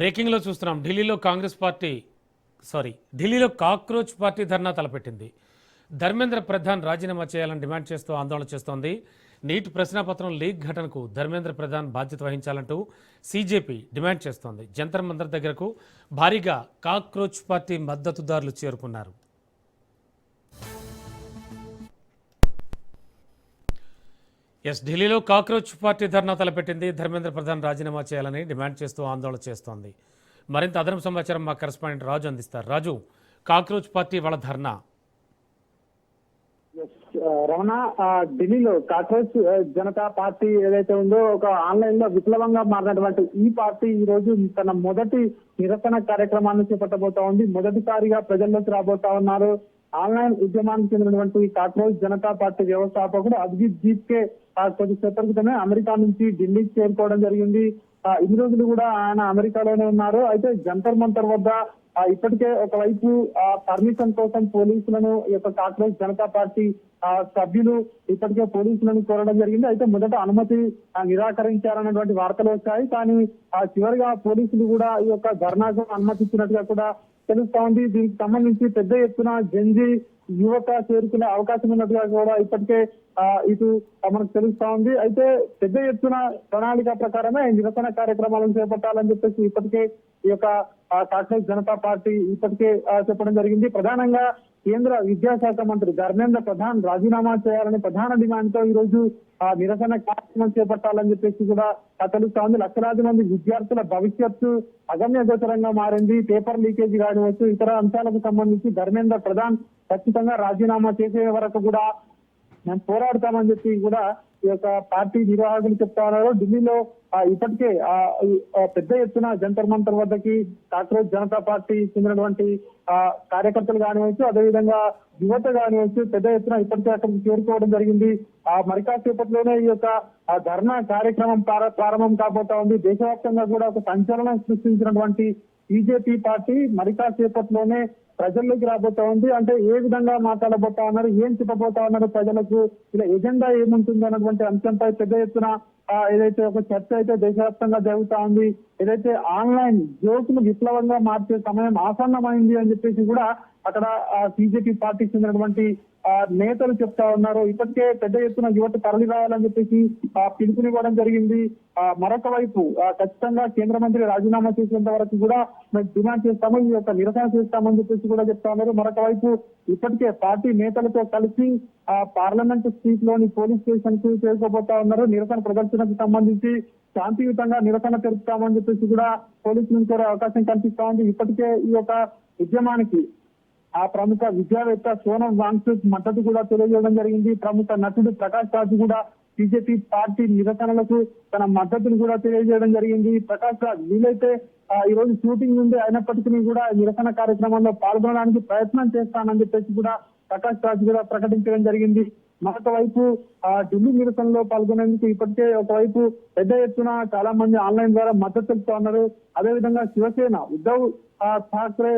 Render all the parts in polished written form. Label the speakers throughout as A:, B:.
A: బ్రేకింగ్లో చూస్తున్నాం. ఢిల్లీలో cockroach party ధర్నా తలపెట్టింది. ధర్మేంద్ర ప్రధాన్ రాజీనామా చేయాలని డిమాండ్ చేస్తూ ఆందోళన చేస్తోంది. నీట్ ప్రశ్నాపత్రం లీక్ ఘటనకు ధర్మేంద్ర ప్రధాన్ బాధ్యత వహించాలంటూ సీజేపీ డిమాండ్ చేస్తోంది. జంతర్ మంతర్ దగ్గరకు భారీగా కాక్రోచ్ పార్టీ మద్దతుదారులు చేరుకున్నారు. ఢిల్లీలో కాక్రోచ్ పార్టీ ధర్నా తలపెట్టింది. ధర్మేంద్ర ప్రధాన్ రాజీనామా చేయాలని డిమాండ్ చేస్తూ ఆందోళన చేస్తోంది. మరింత అదనపు సమాచారం మా కరెస్పాండెంట్ రాజు అందిస్తారు. రాజు, కాక్రోచ్ పార్టీ వాళ్ళ ధర్నా.
B: రమణ, ఢిల్లీలో కాక్రోచ్ జనతా పార్టీ ఏదైతే ఉందో ఒక ఆన్లైన్ లో విప్లవంగా మారినటువంటి ఈ పార్టీ ఈ రోజు తన మొదటి నిరసన కార్యక్రమాన్ని చేపట్టబోతా ఉంది. మొదటిసారిగా ప్రజల్లోకి రాబోతా ఉన్నారు. ఆన్లైన్ ఉద్యమానికి చెందినటువంటి కాక్రోచ్ జనతా పార్టీ వ్యవస్థాపకుడు అభిజిత్ జీత్కే కొద్దిసేపటి క్రితమే అమెరికా నుంచి ఢిల్లీకి చేరుకోవడం జరిగింది. ఇన్ని రోజులు కూడా ఆయన అమెరికాలోనే ఉన్నారు. అయితే జంతర్ మంతర్ వద్ద ఇప్పటికే ఒకవైపు పర్మిషన్ కోసం పోలీసులను ఈ యొక్క కాక్రోచ్ జనతా పార్టీ సభ్యులు ఇప్పటికే పోలీసులను కోరడం జరిగింది. అయితే మొదట అనుమతి నిరాకరించారన్నటువంటి వార్తలు వచ్చాయి. కానీ చివరిగా పోలీసులు కూడా ఈ యొక్క ధర్నాకు అనుమతి ఇచ్చినట్టుగా కూడా తెలుస్తా ఉంది. దీనికి సంబంధించి పెద్ద ఎత్తున జంజీ యువత చేరుకునే అవకాశం ఉన్నట్టుగా కూడా ఇప్పటికే ఇటు మనకు తెలుస్తా ఉంది. అయితే పెద్ద ఎత్తున ప్రణాళిక ప్రకారమే నిరసన కార్యక్రమాలను చేపట్టాలని చెప్పేసి ఇప్పటికే ఈ యొక్క కాక్రోచ్ జనతా పార్టీ ఇప్పటికే చెప్పడం జరిగింది. ప్రధానంగా కేంద్ర విద్యాశాఖ మంత్రి ధర్మేంద్ర ప్రధాన్ రాజీనామా చేయాలని ప్రధాన డిమాండ్ తో ఈ రోజు నిరసన కార్యక్రమం చేపట్టాలని చెప్పేసి కూడా తెలుస్తా ఉంది. లక్షలాది మంది విద్యార్థుల భవిష్యత్తు అగమ్య గోచరంగా మారింది. పేపర్ లీకేజీ కానివచ్చు, ఇతర అంశాలకు సంబంధించి ధర్మేంద్ర ప్రధాన్ ఖచ్చితంగా రాజీనామా చేసే వరకు కూడా మేము పోరాడతామని చెప్పి కూడా ఈ యొక్క పార్టీ నిర్వాహకులు చెప్తా ఉన్నారు. ఢిల్లీలో ఇప్పటికే పెద్ద ఎత్తున జంతర్ మంతర్ వద్దకి కాక్రోచ్ జనతా పార్టీ చెందినటువంటి కార్యకర్తలు కానివచ్చు, అదేవిధంగా యువత కానివచ్చు పెద్ద ఎత్తున ఇప్పటికే అక్కడికి చేరుకోవడం జరిగింది. మరి కాసేపట్లోనే ఈ యొక్క ధర్నా కార్యక్రమం ప్రారంభం కాబోతా ఉంది. దేశవ్యాప్తంగా కూడా ఒక సంచలనం సృష్టించినటువంటి బీజేపీ పార్టీ మరి కాసేపట్లోనే ప్రజల్లోకి రాబోతా ఉంది. అంటే ఏ విధంగా మాట్లాడబోతా ఉన్నారు, ఏం చెప్పబోతా ఉన్నారు ప్రజలకు, ఇలా ఎజెండా ఏముంటుంది అన్నటువంటి అంశంపై పెద్ద ఎత్తున ఏదైతే ఒక చర్చ అయితే దేశవ్యాప్తంగా జరుగుతా ఉంది. ఏదైతే ఆన్లైన్ జోకులు విప్లవంగా మార్చే సమయం ఆసన్నమైంది అని చెప్పేసి కూడా అక్కడ బీజేపీ పార్టీకి చెందినటువంటి నేతలు చెప్తా ఉన్నారు. ఇప్పటికే పెద్ద ఎత్తున యువత తరలి రావాలని చెప్పేసి పిలుపునివ్వడం జరిగింది. మరొక వైపు ఖచ్చితంగా కేంద్ర మంత్రి రాజీనామా చేసేంత వరకు కూడా మేము డిమాండ్ చేస్తాము, ఈ యొక్క నిరసన చేస్తామని చెప్పేసి కూడా చెప్తా ఉన్నారు. మరొక వైపు ఇప్పటికే పార్టీ నేతలతో కలిసి పార్లమెంట్ స్ట్రీట్ లోని పోలీస్ స్టేషన్ కు చేరుకోబోతా ఉన్నారు. నిరసన ప్రదర్శనకు సంబంధించి శాంతియుతంగా నిరసన తెలుపుతామని చెప్పేసి కూడా పోలీసులను కోరే అవకాశం కనిపిస్తా ఉంది. ఇప్పటికే ఈ యొక్క ఉద్యమానికి ప్రముఖ విద్యావేత్త సోనం వాంగ్చుక్ మద్దతు కూడా తెలియజేయడం జరిగింది. ప్రముఖ నటుడు ప్రకాష్ రాజ్ కూడా బీజేపీ పార్టీ నిరసనలకు తన మద్దతును కూడా తెలియజేయడం జరిగింది. ప్రకాష్ రాజ్ వీలైతే ఈ రోజు షూటింగ్ ఉంది అయినప్పటికీ కూడా నిరసన కార్యక్రమంలో పాల్గొనడానికి ప్రయత్నం చేస్తానని చెప్పేసి కూడా ప్రకాష్ రాజ్ కూడా ప్రకటించడం జరిగింది. మరొక వైపు ఢిల్లీ నిరసనలో పాల్గొనేందుకు ఇప్పటికే ఒకవైపు పెద్ద ఎత్తున చాలా మంది ఆన్లైన్ ద్వారా మద్దతు తెలుపుతా ఉన్నారు. అదేవిధంగా శివసేన ఉద్ధవ్ ఠాక్రే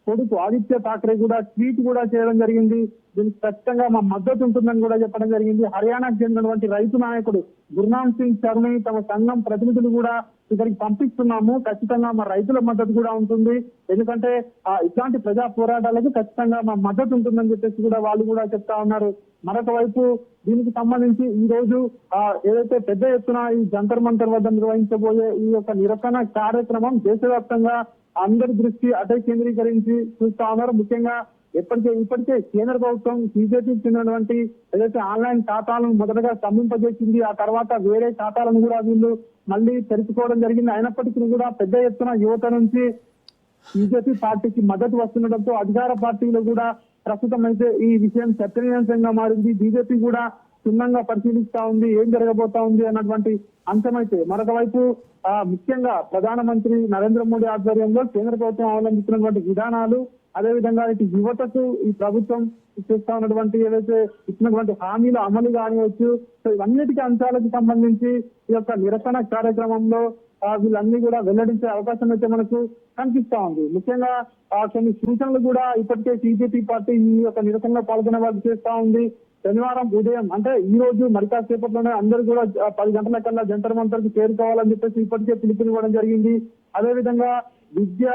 B: కొడుకు ఆదిత్య ఠాక్రే కూడా ట్వీట్ కూడా చేయడం జరిగింది. దీనికి ఖచ్చితంగా మా మద్దతు ఉంటుందని కూడా చెప్పడం జరిగింది. హర్యానాకు చెందినటువంటి రైతు నాయకుడు గుర్నామ్ సింగ్ శర్మ తమ సంఘం ప్రతినిధులు కూడా ఇక్కడికి పంపిస్తున్నాము, ఖచ్చితంగా మా రైతుల మద్దతు కూడా ఉంటుంది, ఎందుకంటే ఇట్లాంటి ప్రజా పోరాటాలకు ఖచ్చితంగా మా మద్దతు ఉంటుందని చెప్పేసి కూడా వాళ్ళు కూడా చెప్తా ఉన్నారు. మరొక వైపు దీనికి సంబంధించి ఈ రోజు ఏదైతే పెద్ద ఎత్తున ఈ జంతర్ మంతర్ వద్ద నిర్వహించబోయే ఈ యొక్క నిరసన కార్యక్రమం దేశవ్యాప్తంగా అందరి దృష్టి అటే కేంద్రీకరించి చూస్తా ఉన్నారు. ముఖ్యంగా ఇప్పటికే కేంద్ర ప్రభుత్వం బీజేపీకి చెందినటువంటి ఏదైతే ఆన్లైన్ ఖాతాలను మొదటగా స్తంభింపజేసింది, ఆ తర్వాత వేరే ఖాతాలను కూడా వీళ్ళు మళ్ళీ తెరుచుకోవడం జరిగింది. అయినప్పటికీ కూడా పెద్ద ఎత్తున యువత నుంచి బీజేపీ పార్టీకి మద్దతు వస్తుండటంతో అధికార పార్టీలో కూడా ప్రస్తుతం అయితే ఈ విషయం చర్చనీయాంశంగా మారింది. బీజేపీ కూడా క్షుణ్ణంగా పరిశీలిస్తా ఉంది ఏం జరగబోతా ఉంది అన్నటువంటి అంశమైతే. మరొక వైపు ముఖ్యంగా ప్రధానమంత్రి నరేంద్ర మోడీ ఆధ్వర్యంలో కేంద్ర ప్రభుత్వం అవలంబిస్తున్నటువంటి విధానాలు, అదేవిధంగా ఇటు యువతకు ఈ ప్రభుత్వం చేస్తా ఉన్నటువంటి ఏదైతే ఇచ్చినటువంటి హామీల అమలు కానివచ్చు, సో ఇవన్నిటికీ అంశాలకు సంబంధించి ఈ యొక్క నిరసన కార్యక్రమంలో వీళ్ళన్నీ కూడా వెల్లడించే అవకాశం అయితే మనకు కనిపిస్తా ఉంది. ముఖ్యంగా కొన్ని సూచనలు కూడా ఇప్పటికే బీజేపీ పార్టీ ఈ యొక్క నిరసనలో పాల్గొనే వాళ్ళు చేస్తా ఉంది. శనివారం ఉదయం అంటే ఈ రోజు మరి కాసేపట్లోనే అందరూ కూడా 10 గంటల కల్లా జంతర్ మంతర్కి చేరుకోవాలని చెప్పేసి ఇప్పటికే పిలుపునివ్వడం జరిగింది. అదేవిధంగా విద్య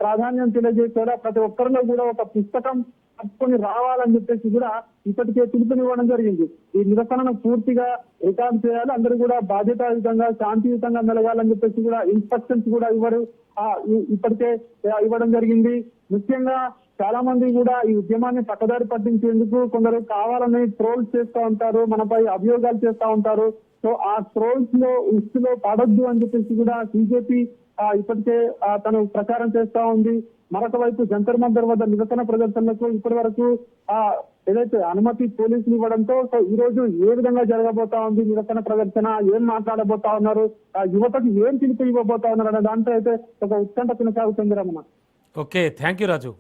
B: ప్రాధాన్యం తెలియజేసేలా ప్రతి ఒక్కరిలో కూడా ఒక పుస్తకం పట్టుకొని రావాలని చెప్పేసి కూడా ఇప్పటికే పిలుపునివ్వడం జరిగింది. ఈ నిరసనను పూర్తిగా రికార్డు చేయాలి, అందరూ కూడా బాధ్యతాయుతంగా శాంతియుతంగా మెలగాలని చెప్పేసి కూడా ఇన్స్ట్రక్షన్స్ కూడా ఇప్పటికే ఇవ్వడం జరిగింది. ముఖ్యంగా చాలా మంది కూడా ఈ ఉద్యమాన్ని పక్కదారి పట్టించేందుకు కొందరు కావాలని ట్రోల్స్ చేస్తూ ఉంటారు, మనపై అభియోగాలు చేస్తూ ఉంటారు. సో ఆ ట్రోల్స్ లో ఉస్తులో పడొద్దు అని చెప్పేసి కూడా బీజేపీ ఇప్పటికే తను ప్రచారం చేస్తా ఉంది. మరొక వైపు జంతర్ మంతర్ వద్ద నిరసన ప్రదర్శనలకు ఇప్పటి వరకు ఏదైతే అనుమతి పోలీసులు ఇవ్వడంతో సో ఈ రోజు ఏ విధంగా జరగబోతా ఉంది నిరసన ప్రదర్శన, ఏం మాట్లాడబోతా ఉన్నారు, యువతకు ఏం పిలుపు ఇవ్వబోతా ఉన్నారు అనే దాంట్లో అయితే ఒక ఉత్కంఠ కొనసాగుతుంది Ramana.
A: Okay, thank you Raju.